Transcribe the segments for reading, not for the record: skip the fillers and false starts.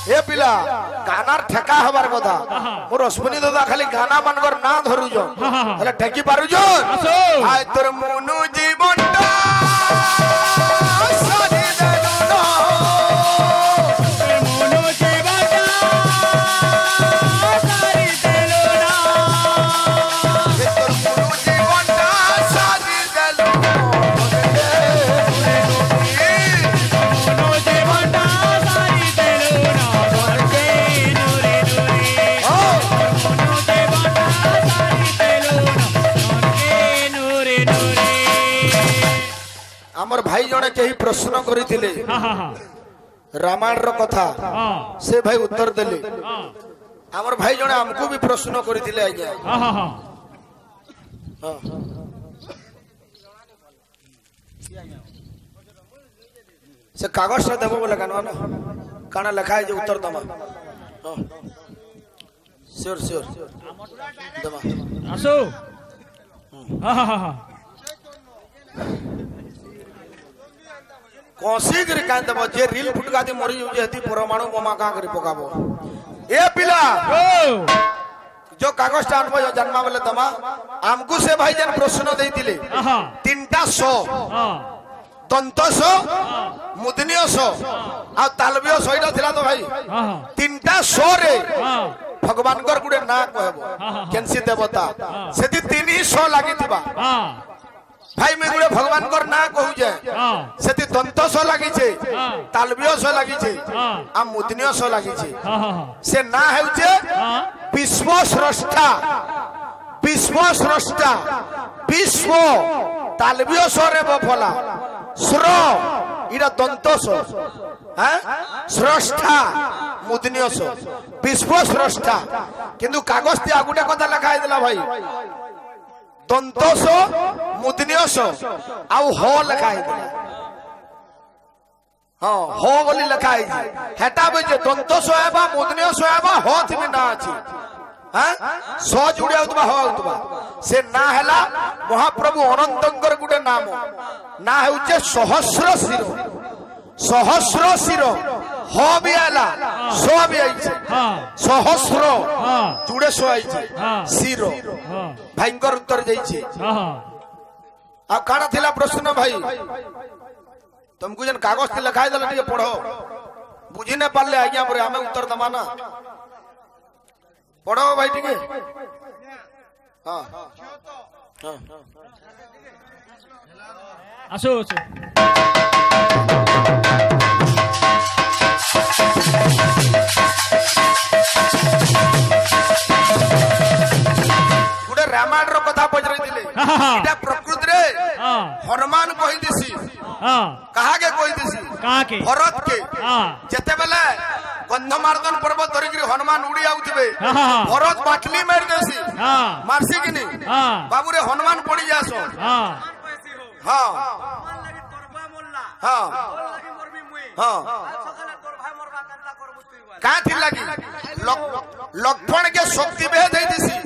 ए पिला गानार ठेका हबार कथा मोर अश्विनी दादा खाली गाना मानकर ना धरुज हेले ठेकी पारुज हाय तोर मनु जीवनटा सारी देलुनो मनु जीवनटा सारी देलुनो तोर मनु जीवनटा सारी देलुनो मनु जीवनटा सारी देलुनो आमर भाई जने केही प्रश्न करिथिले रामायण रो कथा से भाई उत्तर देले आमर भाई जने हमको भी प्रश्न करिथिले आज्ञा से कागज से देबो बोले कानवा ना काना लिखा है जे उत्तर दमा श्योर श्योर दमा आसो कोसी कर कान दबो जे रील फुटका दे मरि जे हती परमाणु बोमा का करी पकाबो ए पिला जो कागज टा अनबो जन्मा वाले दमा हमको से भाई जन प्रश्न देइतिले तीनटा सो दंत सो मुदनिय सो आ तालबिय सोइडा थिला तो भाई तीनटा सो रे भगवान कर गुडे ना कहबो केनसी देवता सेति तीन ही सो लागि थिबा भाई में गुडे भगवान कर ना कहू जे सेति दंत सो लागि छे तालबिय सो लागि छे आ मुदनिय सो लागि छे से ना हेउ छे विश्व स्रष्टा विश्व तालबिय सो रे बफला स्रो इरा दंत सो स्रष्टा मुदनिय सो विश्व स्रष्टा किंतु कागज ते आगुटे कथा लिखा हैला भाई दंतसो मुदनियसो आउ हो लिखा है हां हो बोली लिखा है हेटा बे जे दंतसो आबा मुदनियसो आबा हो थिबे ना अछि हां सो जुडिया उतबा हो उतबा से ना हैला महाप्रभु अनंतंकर गुटे नाम ना हेउचे सहस्र शिरो हो भी आला सो भी आइছে सहस्र जुडे सो आइছে शिरो भयंकर उत्तर जाइए अब काना थिला प्रश्न भाई तुमको जन कागज से लिखाई दला टिके पढ़ो बुझी न पाले आज्ञा पर हमें उत्तर दमाना पढ़ो भाई टिके हां हां आसो रामायण रो कथा पजरै दिले इटा प्रकृति रे हनुमान कहि दिसी कहा के कहि दिसी भरत के जते बेले गंधमार्दन पर्वत धरि के हनुमान उड़ी आउथिबे भरत बाटली मार देसी मारसी कि नहीं बाबू रे हनुमान पड़ी जासो हां हां हां का थी लगी लक्ष्मण के शक्ति भेद है दिसी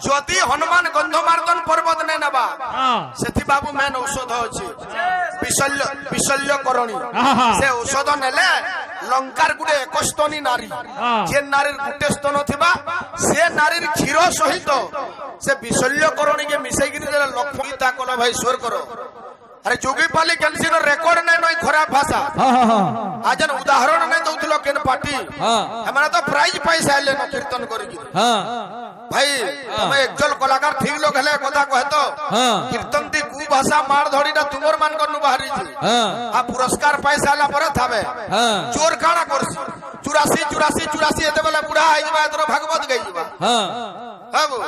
जदि हनुमान गंधमार्दन पर्वत ने नबा सेति बाबू मेन औषध अछि विशल्य करणी से औषध नेले लंकार गुडे एकस्तनी नारी जे नारी गुटे स्तन थिबा से नारी क्षीर सहित से विशल्य करणी के मिसै कि लक्ष्मण ता कोला भाई स्वर करो अरे जोगी पाली कैंसी नो रिकॉर्ड नहीं नई खराब भाषा आज न उदाहरण नहीं दउथलो केन पार्टी हमरा तो प्राइज पैसा ले न कीर्तन करी भाई हम एकजल कलाकार ठीक लोग हले कथा कहे तो कीर्तन दी कु भाषा मार धड़ी ना तुमर मान करनु बाहरी छी आ पुरस्कार पैसा ला पर थाबे चोर काना करसी 84 एते बेला बुढ़ा आइ जबा तोर भागवत गई जबा हबो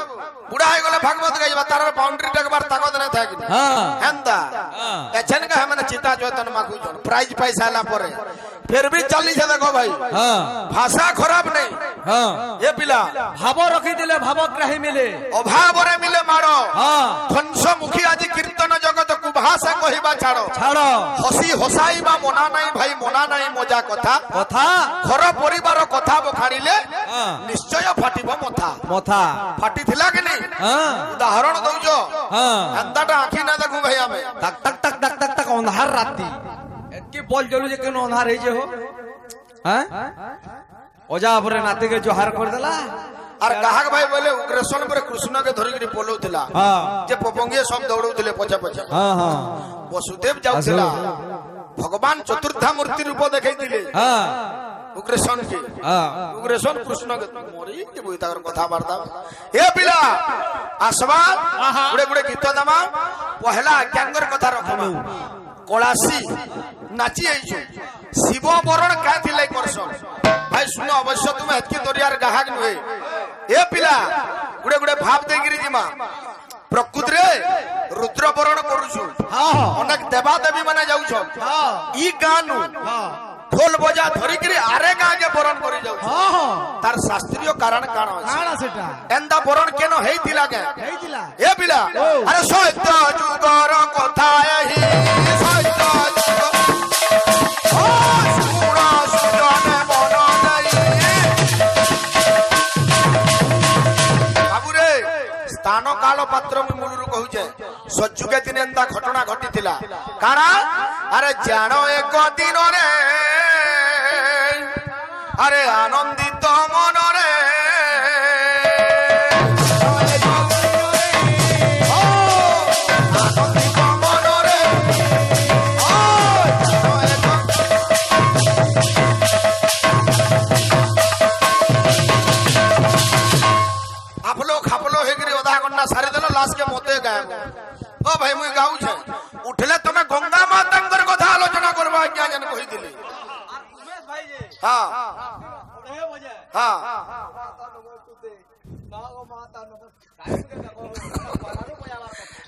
बुढ़ा आइ गले भागवत गई जबा तार बाउंड्री टकबार ताकत न था कि हेंदा एछन का हमने चिता जोतन माखु जन प्राइज पैसा ला पर फिर भी चली से देखो भाई भाषा खराब नहीं ये पिला भाव रखी दिले भावग्राही मिले अभाव रे मिले मारो ध्वंस मुखी आज कीर्तन जगत को भाषा कहिबा छाड़ो हसी हसाईबा मना नहीं भाई मना नहीं मजा कथा घर परिवार कथा बखाड़िले निश्चय फाटिबो मथा फाटी थिला कि नहीं उदाहरण दउजो अंदाटा आखी ना देखू भाई हमें टक अंधार राती एके बोल जलु जे केनो अंधार हे जे हो हैं ओजा परे नाती के जोहार कर देला और गाहक भाई बोले उग्रसेन पर कृष्ण के धरिक बोलौथिला जे पपंगिए सब दौड़ौथिले पछा पछा हां हां वसुदेव जाउथिला भगवान चतुर्था मूर्ति रूप देखैथिले हां उग्रसेन के हां उग्रसेन कृष्ण के मोरी के बोई ताकर कथा वार्ता ए पिला आसवा गुडे गुडे गीत दमा पहला क्यांगर कथा रखमा कलासी नाची आइछु शिव बरण का थिले करसन भाई सुनो अवश्य तुम हेतकी दरियार गाहक नुहे ए पिला गुडे गुडे भाव दे गिरी जिमा प्रकृति रे रुद्र बरण करूछु अनेक देवा देवी माने जाउछो ई गानु ढोल बजा धरी गिरी आरे गां के बरण करी जाउछो तार शास्त्रीय कारण काण काणा सेटा एंदा बरण केनो हेइतिला के हेइतिला ए पिला अरे सत्य जुगर कथा एही सत्य जुगर ओ सुना सुजने मन जाई बाबू रे स्थान काल पात्र में मूलरू कहू जे सच्चु के दिन एंदा घटना घटितिला काना अरे जानो एक दिन रे अरे आनंदित मन रे सारी दिन लाश के मोते गायब ओ भाई मुई गाऊ छे उठले तमे गंगा मातांकर कथा आलोचना करबा क्या जन कहि दिली हां हां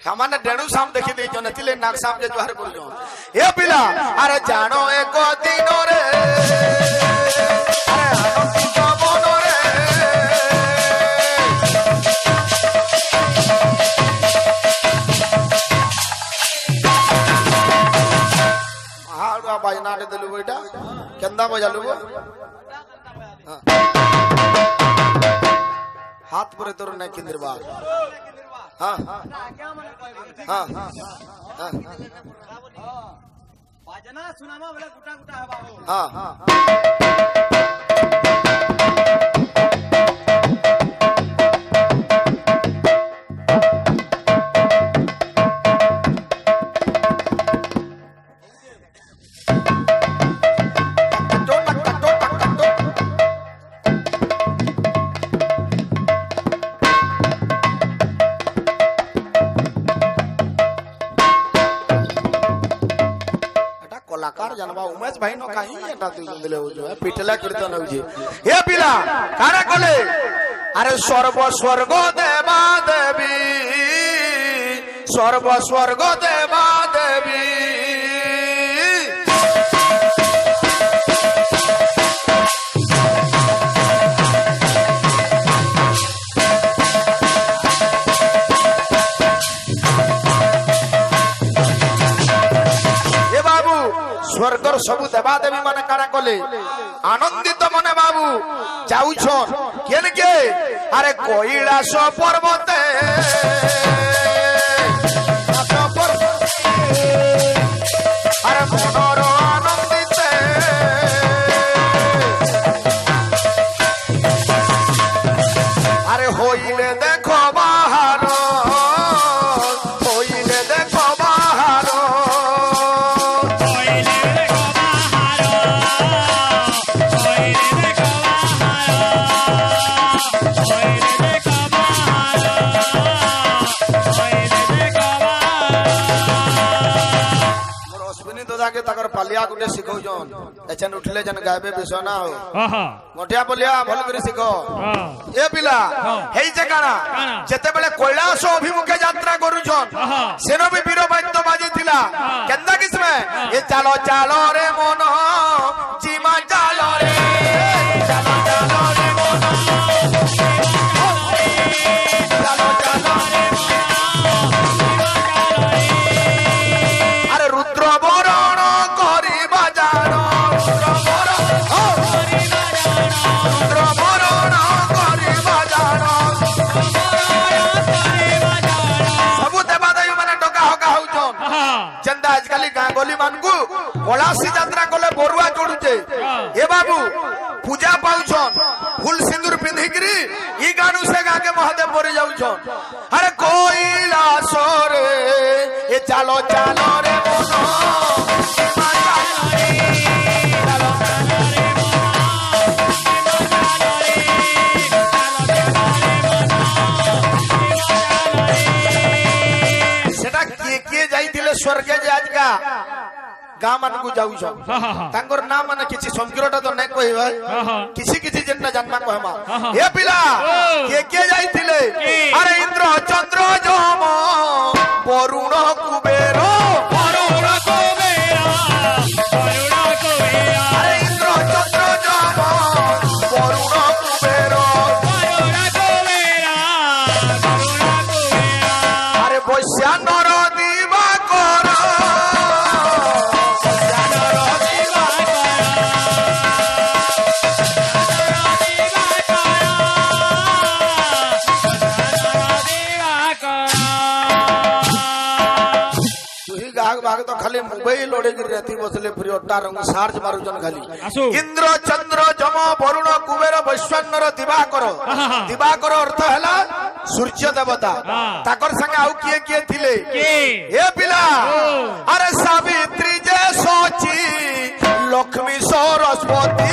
हमने डेणु शाम देखि दे जन तिले नाग शाम के जोहार कर जो ए पिला अरे जानो एक दिन रे अरे आनंदित मन रे बाजना दिलु बेटा केंदा बजालु हाथ पर तोर नहीं किंदरबा हां हां हां बाजना सुनामा वाला गुटा गुटा है बाबू हां जानवा उमेश भाई नो काई एटा तू दिले हो जो पिटला कीर्तन हो जे हे पिला कारा कोले अरे सर्व स्वर्ग देवा देवी सर्व स्वर्ग देवा देवी स्वर्गर सबु देवा देवी माने कारा कोले आनंदित मने बाबू जाउछन केन के अरे कैलाश पर्वते अरे मनोर आनंदित अरे होइले देखो बाहर होइले देखो बाहर के तकर पालिया गुटे सिखौ जन एचन उठले जन गायबे बिसना हो गोटिया बोलिया भल करी सिखो ए पिला हेई जे काना जते बेले कैलाश अभिमुखे यात्रा करू जन सेनो भी वीर वाद्य बाजी थिला केंदा किसमे ए चालो चालो रे मन जीमा चालो रे चालो चालो रे मन चालो चालो रे अरे रुद्र बरण करी बाजारो रुद्र बरण करी बाजारो सबु देवा देवी माने डका हका होउछन चंदा आजकल गां गली मानकू कलासी यात्रा कले बरुआ चढ़ुचे ए बाबू মরে যাউছ আরে কৈলাস রে এ চালো চালো রে মন সেটা কিয়ে কিয়ে যাইছিলে স্বর্গে যে আজকা গাঁ মানকু যাউছ তাঙ্কর নাম মানে কিছু সংগ্রহটা তো নাই কইবা কিছু কিছু যেটা জানবা কহমা এ পিলা কে যাইছিলে আরে ইন্দ্র চন্দ্র যম বরুণ কুবের আরে ইন্দ্র চন্দ্র যম বরুণ কুবের আরে বৈশ্যা নর দিবা কর भाग तो खाली मोबाइल ओढ़े रहती बसले फ्री अड्डा रंग सार्च मारुजन खाली इंद्र चंद्र जम वरुण कुबेर वैश्वानर दिवाकर दिवाकर अर्थ हैला सूर्य देवता ताकर संगे आउ किए किए थिले ए पिला अरे सावित्री जे सोची लक्ष्मी सरस्वती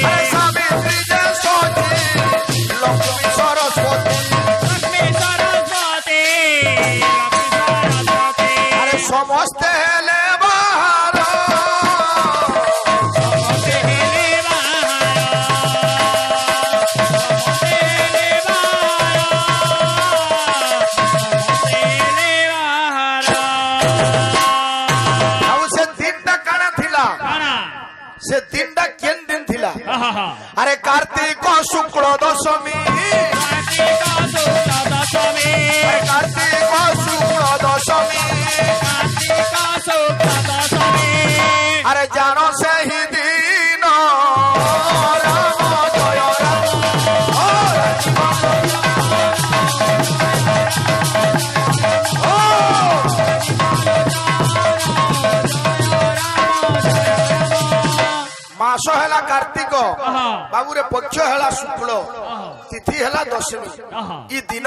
अरे सावित्री जे सोची लक्ष्मी सरस्वती समस्ते हेले बाहर से दिनटा काना थिला से दिनटा केन दिन थिला अरे कार्तिक शुक्ल दशमी कार्तिक शुक्ल दशमी अरे जानो से ही दिन राम जय राम मास है कार्तिक बाबूरे पक्ष है शुक्ल तिथि है दशमी ई दिन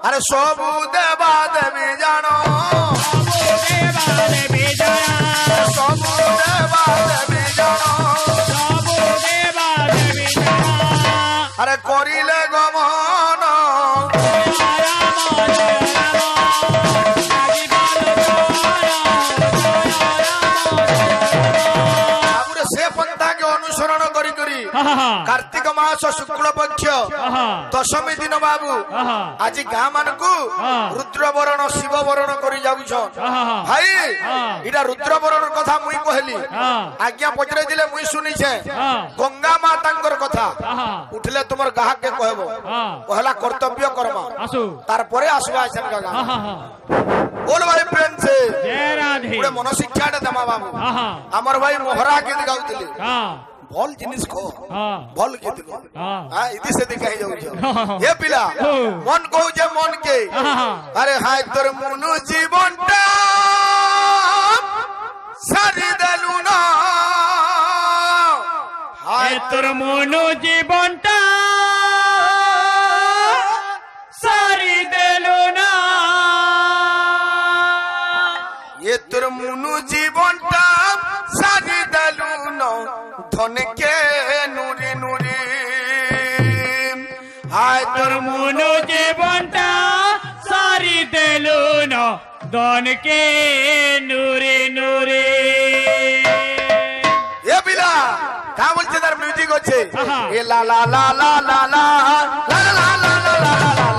अरे सब देवा देवी जानो सब देवा देवी जानो अरे करिले गमन से पंथा के अनुसरण करी करी कार्तिक मास शुक्ल पक्ष दशमी दिन बाबू आज गाँ मान को रुद्रवरण शिव वरण कर भाई इटा रुद्रवरण कथा मुई कहली आज्ञा पचरे दिले मुई सुनिछे गंगा माता कथा उठले तुमर गाहक के कहबो कहला कर्तव्य कर्म तार परे आसबा आछन गागा बोल भाई प्रेम से जय राधे पुरे मन शिक्षाटा देमा बाबू हमर भाई मोहरा गीत गाउतले भल जिनिस को भल गीत को हां इदी से दिखाई जाउ हे पिला मन कहू जे मन के अरे हाय तोर मुनु जीवनटा सारी देलु ना हाय तोर मुनु जीवनटा सारी देलु ना ये तोर मुनु जीवनटा सारी देलु ना धन के नूरी नूरी हाय तोर मुनु जीवनटा सारी देलु ना धन के नूरी नूरी ये बिला का बोलছে তার মিউজিক হচ্ছে এ লা লা লা লা লা লা লা লা লা লা লা